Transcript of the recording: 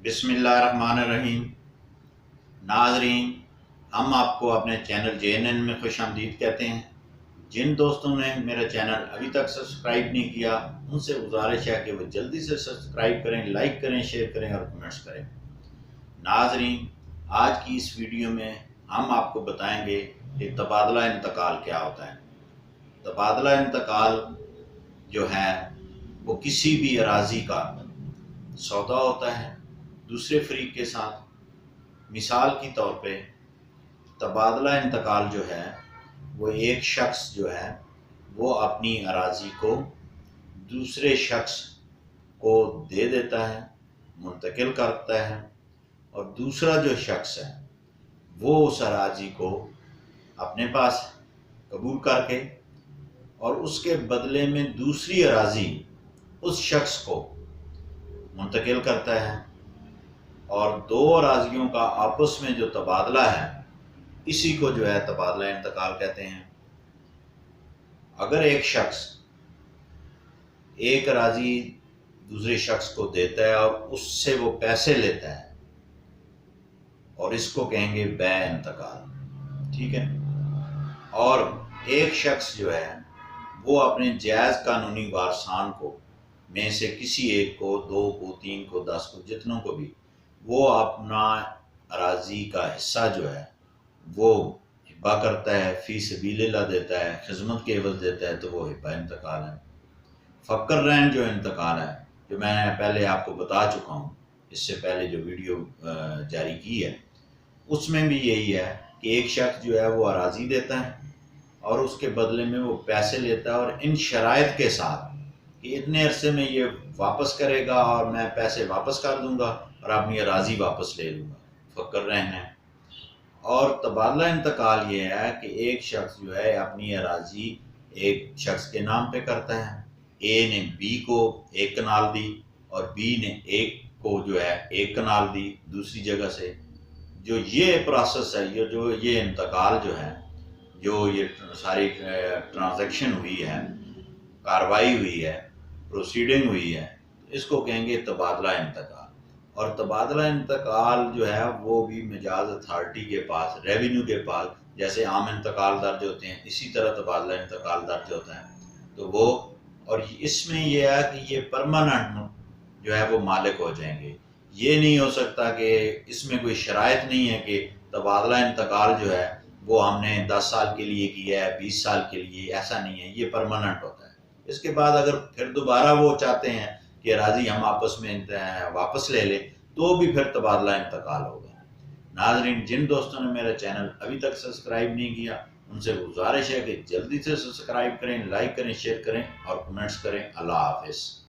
बिस्मिल्लाहिर्रहमानिर्रहीम। नाज़रीन, हम आपको अपने चैनल JNN में खुश आमदीद कहते हैं। जिन दोस्तों ने मेरा चैनल अभी तक सब्सक्राइब नहीं किया, उनसे गुजारिश है कि वो जल्दी से सब्सक्राइब करें, लाइक करें, शेयर करें और कमेंट्स करें। नाज़रीन, आज की इस वीडियो में हम आपको बताएंगे कि तबादला इंतकाल क्या होता है। तबादला इंतकाल जो है वो किसी भी अराज़ी का सौदा होता है दूसरे फरीक के साथ। मिसाल की तौर पे तबादला इंतकाल जो है वो एक शख्स जो है वो अपनी अराज़ी को दूसरे शख्स को दे देता है, मुंतकिल करता है, और दूसरा जो शख्स है वो उस अराज़ी को अपने पास कबूल करके और उसके बदले में दूसरी अराज़ी उस शख्स को मुंतकिल करता है। और दो अराज़ियों का आपस में जो तबादला है इसी को जो है तबादला इंतकाल कहते हैं। अगर एक शख्स एक अराज़ी दूसरे शख्स को देता है और उससे वो पैसे लेता है, और इसको कहेंगे बै इंतकाल, ठीक है। और एक शख्स जो है वो अपने जायज़ कानूनी वारसान को में से किसी एक को, दो को, तीन को, 10 को, जितनों को भी वो अपना अराज़ी का हिस्सा जो है वो हिब्बा करता है, फ़ी सबीलिल्लाह देता है, खिदमत के एवज़ देता है, तो वो हिब्बा इंतकाल है। फ़क्र रहन जो इंतकाल है, जो मैं पहले आपको बता चुका हूँ, इससे पहले जो वीडियो जारी की है, उसमें भी यही है कि एक शख्स जो है वो अराज़ी देता है और उसके बदले में वो पैसे लेता है, और इन शराइत के साथ कि इतने अरसे में ये वापस करेगा और मैं पैसे वापस कर दूंगा और अपनी अराज़ी वापस ले लूँगा। फ़क्र रहन है। और तबादला इंतकाल ये है कि एक शख्स जो है अपनी अराज़ी एक शख्स के नाम पे करता है। ए ने बी को 1 कनाल दी और बी ने एक को जो है 1 कनाल दी दूसरी जगह से। जो ये प्रोसेस है, ये इंतकाल जो है, जो ये सारी ट्रांजैक्शन हुई है, कार्रवाई हुई है, प्रोसीडिंग हुई है, इसको कहेंगे तबादला इंतकाल। और तबादला इंतकाल जो है वो भी मिजाज अथॉरिटी के पास, रेवेन्यू के पास, जैसे आम इंतकाल दर्ज होते हैं इसी तरह तबादला इंतकाल दर्ज होता है। तो वो, और इसमें यह है कि ये परमानेंट जो है वो मालिक हो जाएंगे। ये नहीं हो सकता कि इसमें कोई शराइत नहीं है कि तबादला इंतकाल जो है वो हमने 10 साल के लिए किया है, 20 साल के लिए, ऐसा नहीं है। ये परमानेंट होता है। इसके बाद अगर फिर दोबारा वो चाहते हैं कि अराज़ी हम आपस में वापस ले लें, तो भी फिर तबादला इंतकाल होगा। नाज़रीन, जिन दोस्तों ने मेरा चैनल अभी तक सब्सक्राइब नहीं किया, उनसे गुजारिश है कि जल्दी से सब्सक्राइब करें, लाइक करें, शेयर करें और कमेंट्स करें। अल्लाह हाफ़िज़।